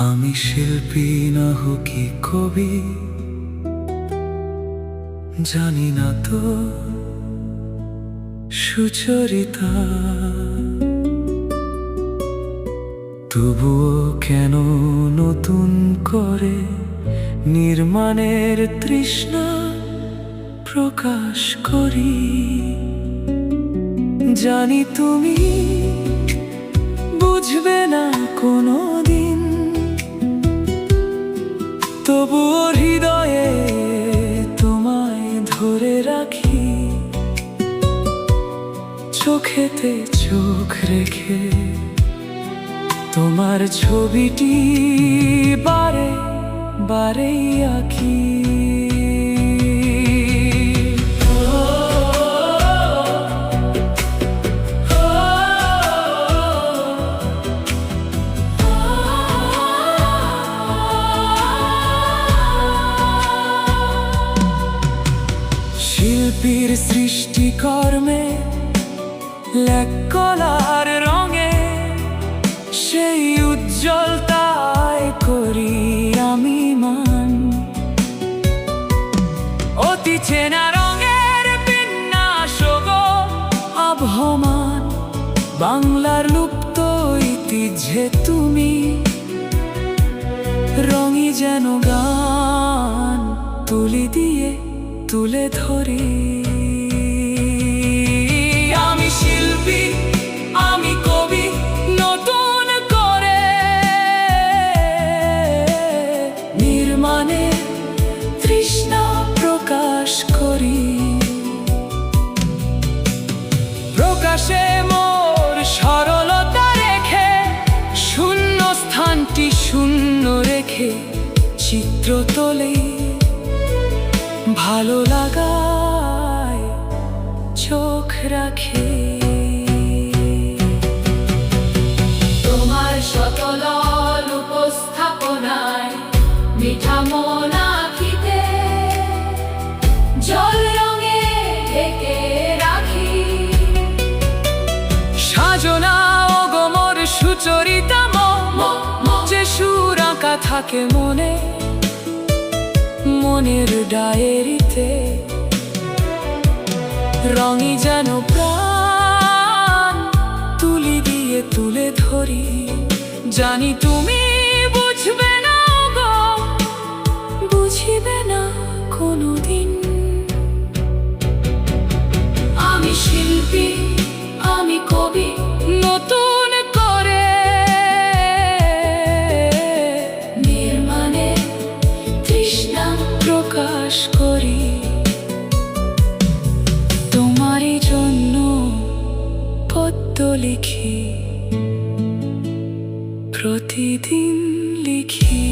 আমি শিল্পী না হকি কবি, জানি না তো সুচরিতা। তবুও কেন নতুন করে নির্মাণের তৃষ্ণা প্রকাশ করি। জানি তুমি বুঝবে না কোনো দিন, তবুও হৃদয়ে তোমায় ধরে রাখি। চোখেতে চোখ রেখে তোমার ছবিটি বারে বারেই আঁকি। শিল্পীর সৃষ্টিকর্মে লেখ কলার রঙে সেই উজ্জ্বলতায় করি আমি মান। অতি চেনা রঙের বিন্যাস গো আবহমান, বাংলার লুপ্ত ঐতিহ্যে তুমি রঙই যেন গান তুলি দিয়ে তুলে ধরি। আমি শিল্পী, আমি কবি, নতুন করে নির্মাণে তৃষ্ণা প্রকাশ করি। প্রকাশে মোর সরলতা রেখে, শূন্য স্থানটি শূন্য রেখে চিত্র তোলে ভালো লাগায় চোখ রাখে। তোমার শতলল উপস্থাপনায় মিঠা মন আঁকিতে জল রঙে ঢেকে রাখি। সাজনা ও গোমর সুচরিতা যে সুর আঁকা থাকে মনে, মনের ডায়েরিতে রঙই যেন প্রাণ তুলি দিয়ে তুলে ধরি। জানি তুমি বুঝবে না গো, বুঝিবে না কোনোদিন। আমি শিল্পী, আমি কবি, নতুন করে নির্মাণে তৃষ্ণা প্রকাশ করি। তোমারই জন্য পদ্য লিখি, প্রতিদিন লিখি।